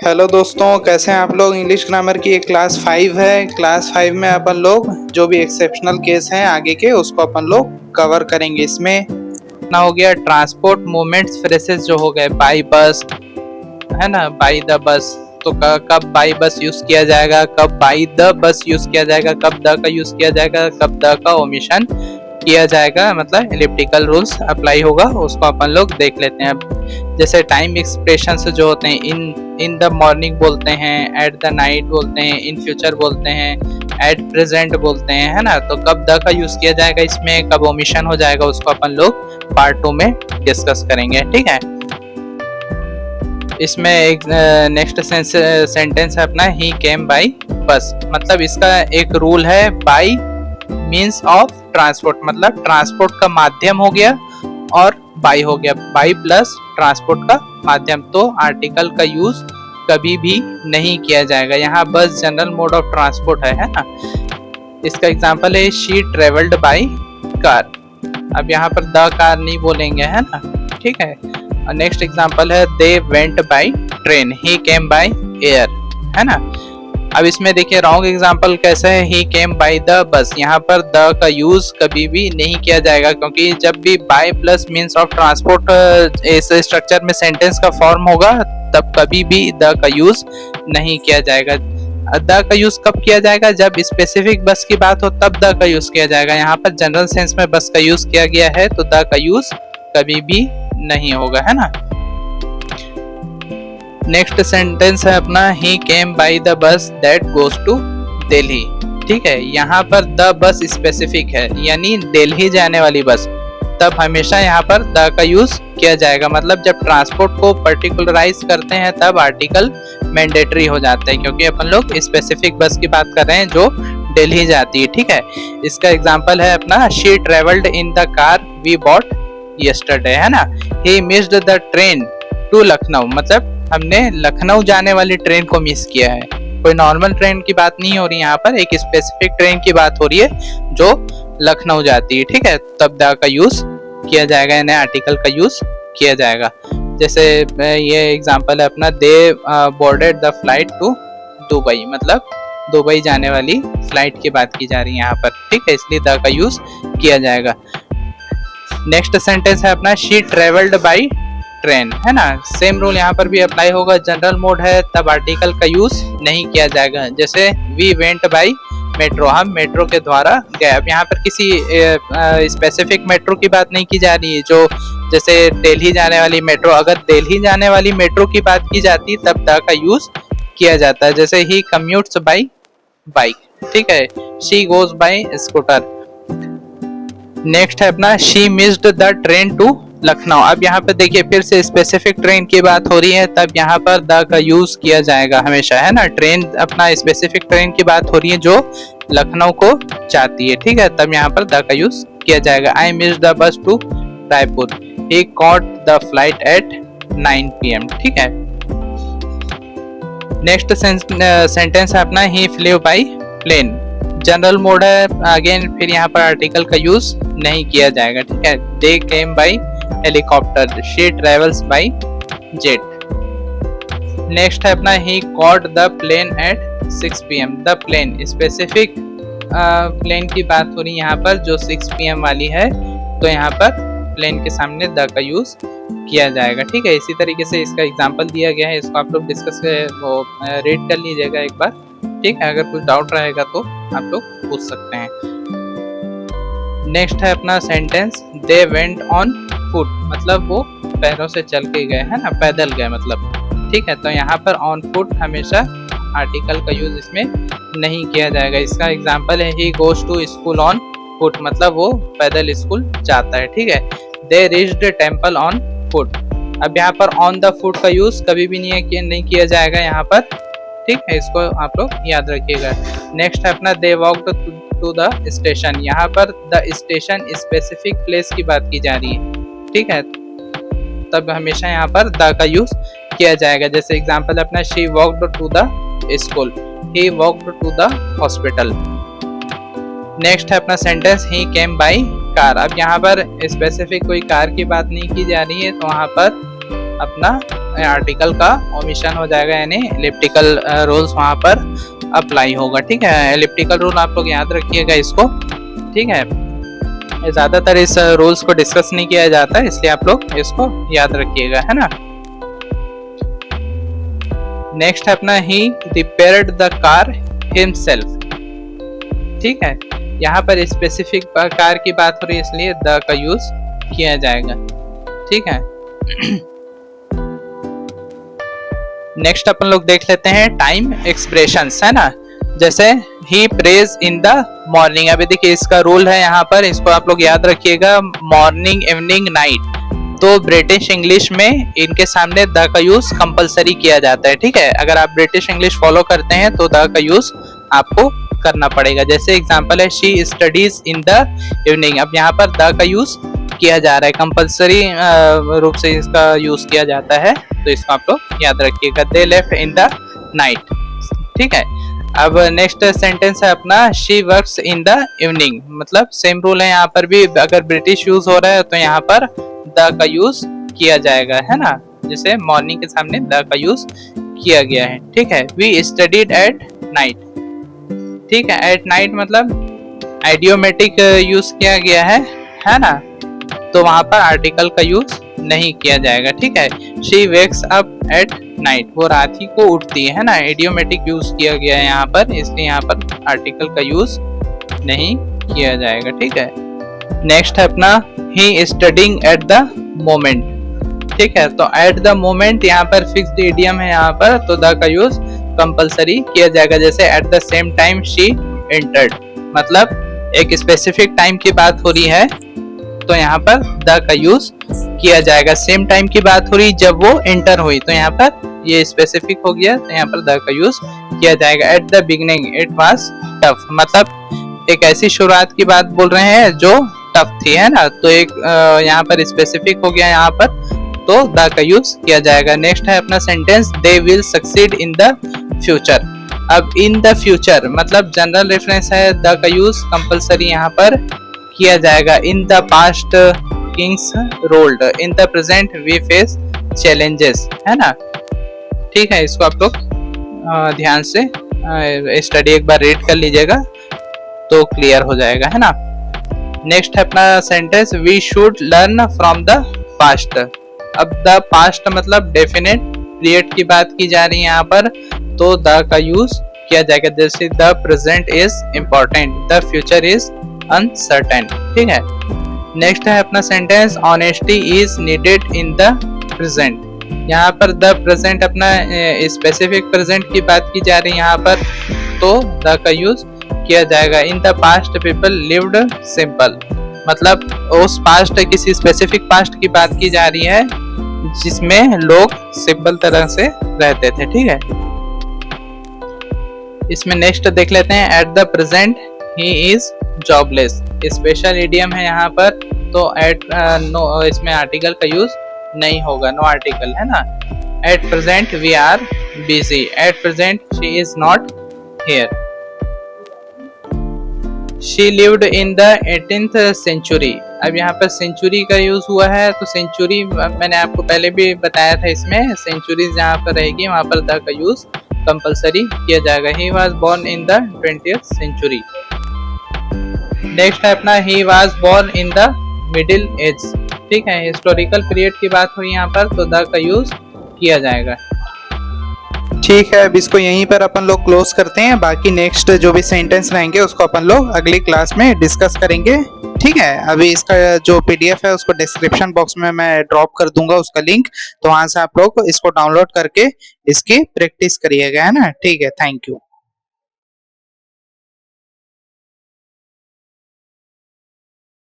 Hello दोस्तों, कैसे हैं आप लोग। इंग्लिश ग्रामर की एक क्लास 5 है। क्लास 5 में अपन लोग जो भी एक्सेप्शनल केस हैं आगे के उसको अपन लोग कवर करेंगे। इसमें ना हो गया ट्रांसपोर्ट मूवमेंट्स फ्रेसेस जो हो गए बाई बस, है ना, बाई द बस। तो कब बाई बस यूज किया जाएगा, कब बाई द बस यूज किया जाएगा, कब द का यूज किया जाएगा, कब द का ओमिशन किया जाएगा, मतलब एलिप्टिकल रूल्स अप्लाई होगा, उसको अपन लोग देख लेते हैं। अब जैसे टाइम एक्सप्रेशंस जो होते हैं, इन द मॉर्निंग बोलते हैं, एट द नाइट बोलते हैं, इन फ्यूचर बोलते हैं, एट प्रेजेंट बोलते हैं, है ना। तो कब द का यूज किया जाएगा, इसमें कब ओमिशन हो जाएगा, उसको अपन लोग पार्ट 2 में डिस्कस करेंगे, ठीक है। इसमें एक नेक्स्ट सेंटेंस है अपना, ही केम बाई बस। मतलब इसका एक रूल है, बाई मीन्स ऑफ ट्रांसपोर्ट, मतलब ट्रांसपोर्ट का माध्यम हो गया और बाई हो गया, बाई प्लस ट्रांसपोर्ट का माध्यम। तो आर्टिकल का यूज कभी भी नहीं किया जाएगा। यहाँ बस जनरल मोड ऑफ ट्रांसपोर्ट है ना। इसका एग्जांपल है शी ट्रेवल्ड बाई कार। अब यहाँ पर द कार नहीं बोलेंगे, है ना, ठीक है। और नेक्स्ट एग्जांपल है they went by train, he came by air, है ना। अब इसमें देखिए रॉन्ग एग्जांपल कैसे है, ही केम बाय द बस। यहाँ पर द का यूज कभी भी नहीं किया जाएगा, क्योंकि जब भी by plus means of transport इस स्ट्रक्चर में सेंटेंस का फॉर्म होगा तब कभी भी द का यूज नहीं किया जाएगा। द का यूज कब किया जाएगा, जब स्पेसिफिक बस की बात हो तब द का यूज किया जाएगा। यहाँ पर जनरल सेंस में बस का यूज किया गया है तो द का यूज कभी भी नहीं होगा, है ना। नेक्स्ट सेंटेंस है अपना, he came by the bus that goes to Delhi. ठीक है, यहाँ पर द बस स्पेसिफिक है, यानी दिल्ली जाने वाली बस, तब हमेशा यहाँ पर द का यूज किया जाएगा। मतलब जब ट्रांसपोर्ट को पर्टिकुलराइज करते हैं तब आर्टिकल मैंडेटरी हो जाता है, क्योंकि अपन लोग स्पेसिफिक बस की बात कर रहे हैं जो दिल्ली जाती है। ठीक है, इसका एग्जाम्पल है अपना, she travelled in the car we bought yesterday, है ना। He missed the train to Lucknow, मतलब हमने लखनऊ जाने वाली ट्रेन को मिस किया है। कोई नॉर्मल ट्रेन की बात नहीं हो रही, यहाँ पर एक स्पेसिफिक ट्रेन की बात हो रही है जो लखनऊ जाती है। ठीक है, तब द का यूज किया जाएगा, यानी आर्टिकल का यूज किया जाएगा। जैसे ये एग्जांपल है अपना, they boarded the flight to Dubai, मतलब दुबई जाने वाली फ्लाइट की बात की जा रही है यहाँ पर। ठीक है, इसलिए द का यूज किया जाएगा। नेक्स्ट सेंटेंस है अपना, शी ट्रेवल्ड बाई ट्रेन, है ना। सेम रूल यहाँ पर भी अप्लाई होगा। जनरल मोड है तब आर्टिकल का यूज नहीं किया जाएगा। जैसे वी वेंट बाई मेट्रो, हम मेट्रो के द्वारा गए। अब यहाँ पर किसी स्पेसिफिक मेट्रो की बात नहीं की जा रही है, जो जैसे दिल्ली जाने वाली मेट्रो, अगर दिल्ली जाने वाली मेट्रो की बात की जाती तब द का यूज किया जाता है। जैसे ही कम्यूट्स बाई बाइक, ठीक है, she goes by scooter. Next है अपना, she missed the train to Lucknow. अब यहाँ पर देखिए फिर से स्पेसिफिक ट्रेन की बात हो रही है, तब यहाँ पर द का यूज किया जाएगा हमेशा, है ना। ट्रेन अपना स्पेसिफिक ट्रेन की बात हो रही है जो लखनऊ को जाती है। ठीक है, तब यहाँ पर द का यूज किया जाएगा। I missed the bus to Raipur, he caught the flight at 9 PM। ठीक है, नेक्स्ट सेंटेंस है अपना, he flew by plane. General mode है, अगेन फिर यहाँ पर आर्टिकल का यूज नहीं किया जाएगा। ठीक है, they came by helicopter, she travels by jet. Next है अपना, he caught the plane at 6 PM। The plane specific plane की बात हो रही है यहाँ पर जो 6 PM वाली है, तो यहाँ पर प्लेन के सामने द का यूज किया जाएगा। ठीक है, इसी तरीके से इसका एग्जांपल दिया गया है, इसको आप लोग डिस्कस रीड कर लीजिएगा एक बार। ठीक है, अगर कुछ डाउट रहेगा तो आप लोग पूछ सकते हैं। नेक्स्ट है अपना sentence, they went on foot, मतलब वो पैरों से चल के गए, है ना, पैदल गए मतलब। ठीक है, तो यहाँ पर ऑन फुट हमेशा आर्टिकल का यूज इसमें नहीं किया जाएगा। इसका एग्जांपल है, he goes to school on foot, मतलब वो पैदल स्कूल जाता है। ठीक है, they reached temple on foot. अब यहाँ पर ऑन द फुट का यूज कभी भी नहीं किया जाएगा यहाँ पर। ठीक है, इसको आप लोग याद रखिएगा। नेक्स्ट है अपना, दे वॉक्ड टू द स्टेशन। यहाँ पर द स्टेशन स्पेसिफिक प्लेस की बात की जा रही है। ठीक है, तब हमेशा यहाँ पर द का यूज किया जाएगा। जैसे एग्जांपल अपना, she walked to the school, he walked to the hospital. Next है अपना sentence, he came by car. अब यहाँ पर स्पेसिफिक कोई कार की बात नहीं की जा रही है, तो वहाँ पर अपना आर्टिकल का ओमिशन हो जाएगा, यानी एलिप्टिकल रूल्स वहां पर अप्लाई होगा। ठीक है, एलिप्टिकल रूल आप लोग याद रखिएगा इसको। ठीक है, ज्यादातर इस रूल्स को डिस्कस नहीं किया जाता है, इसलिए आप लोग इसको याद रखिएगा, है ना। नेक्स्ट है अपना ही रिपेयर्ड द कार हिमसेल्फ। ठीक है, यहाँ पर स्पेसिफिक कार की बात हो रही है, इसलिए द का यूज किया जाएगा। ठीक है, नेक्स्ट अपन लोग देख लेते हैं टाइम एक्सप्रेशंस, है ना। जैसे ही प्रेज इन द मॉर्निंग, अभी देखिए इसका रूल है यहाँ पर, इसको आप लोग याद रखिएगा, मॉर्निंग, इवनिंग, नाइट। तो ब्रिटिश इंग्लिश में इनके सामने द का यूज कंपलसरी किया जाता है। ठीक है, अगर आप ब्रिटिश इंग्लिश फॉलो करते हैं तो द का यूज आपको करना पड़ेगा। जैसे एग्जांपल है she studies in the evening, अब यहाँ पर द का यूज किया जा रहा है, कंपलसरी रूप से इसका यूज किया जाता है, तो इसको आप लोग याद रखिएगा। They left in the night. ठीक है, अब नेक्स्ट सेंटेंस है अपना she works in the evening, मतलब सेम रूल है यहाँ पर भी, अगर ब्रिटिश यूज हो रहा है तो यहाँ पर द का यूज किया जाएगा, है ना। जैसे मॉर्निंग के सामने द का यूज किया गया है। ठीक है, वी स्टडीड एट नाइट। ठीक है, एट नाइट मतलब आइडियोमेटिक यूज किया गया है ना, तो वहां पर आर्टिकल का यूज नहीं किया जाएगा। ठीक है, she wakes up at night, वो रात ही को उठती है ना, आइडियोमेटिक यूज किया गया है यहाँ पर, इसलिए यहाँ पर आर्टिकल का यूज नहीं किया जाएगा। ठीक है, नेक्स्ट है अपना ही स्टडिंग एट द मोमेंट। ठीक है, तो एट द मोमेंट यहाँ पर फिक्स्ड इडियम है यहाँ पर, तो द का यूज कंपलसरी किया जाएगा। जैसे at the same time she entered, मतलब एक स्पेसिफिक टाइम की बात हो रही है तो यहाँ पर द का यूज किया जाएगा। सेम टाइम की बात हो रही जब वो एंटर हुई, तो यहाँ पर ये स्पेसिफिक हो गया, तो यहाँ पर द का यूज किया जाएगा। At the beginning it was tough, मतलब एक ऐसी शुरुआत की बात बोल रहे हैं जो टफ थी, है ना, तो एक यहाँ पर स्पेसिफिक हो गया यहाँ पर, तो द का यूज किया जाएगा। नेक्स्ट है अपना sentence they will succeed in the future. अब इन द फ्यूचर मतलब जनरल रेफरेंस है, द का यूज कंपलसरी यहाँ पर किया जाएगा। In the past kings ruled, in the present we face challenges, है ना। ठीक है, इसको आप लोग ध्यान से स्टडी एक बार रीड कर लीजिएगा तो क्लियर हो जाएगा, है ना। नेक्स्ट है अपना sentence we should learn from the past. अब द पास्ट मतलब डेफिनेट पीरियड की बात की जा रही है यहाँ पर, तो द का यूज किया जाएगा। जैसे the present is important, the future is uncertain. ठीक है, नेक्स्ट है अपना sentence honesty is needed in the present. यहाँ पर द प्रेजेंट अपना स्पेसिफिक प्रेजेंट की बात की जा रही है यहाँ पर, तो द का यूज किया जाएगा। In the past people lived simple, मतलब उस पास्ट किसी स्पेसिफिक पास्ट की बात की जा रही है जिसमें लोग सिंपल तरह से रहते थे। ठीक है, इसमें नेक्स्ट देख लेते हैं at the present he is jobless. Special idiom है यहाँ पर, तो एट नो इसमें आर्टिकल का यूज नहीं होगा, नो आर्टिकल, है ना। At present we are busy, at present she is not here. She lived in the 18th century। अब यहाँ पर सेंचुरी का यूज हुआ है, तो सेंचुरी मैंने आपको पहले भी बताया था, इसमें सेंचुरीज जहाँ पर रहेगी वहाँ पर द का यूज कंपलसरी किया जाएगा। He was born in the 20th century। Next है अपना he was born in the middle age। ठीक है, हिस्टोरिकल पीरियड की बात हुई यहाँ पर, तो द का यूज किया जाएगा। ठीक है, अब इसको यहीं पर अपन लोग क्लोज करते हैं, बाकी नेक्स्ट जो भी सेंटेंस रहेंगे उसको अपन लोग अगली क्लास में डिस्कस करेंगे। ठीक है, अभी इसका जो पीडीएफ है उसको डिस्क्रिप्शन बॉक्स में मैं ड्रॉप कर दूंगा उसका लिंक, तो वहां से आप लोग इसको डाउनलोड करके इसकी प्रैक्टिस करिएगा, है ना। ठीक है, थैंक यू।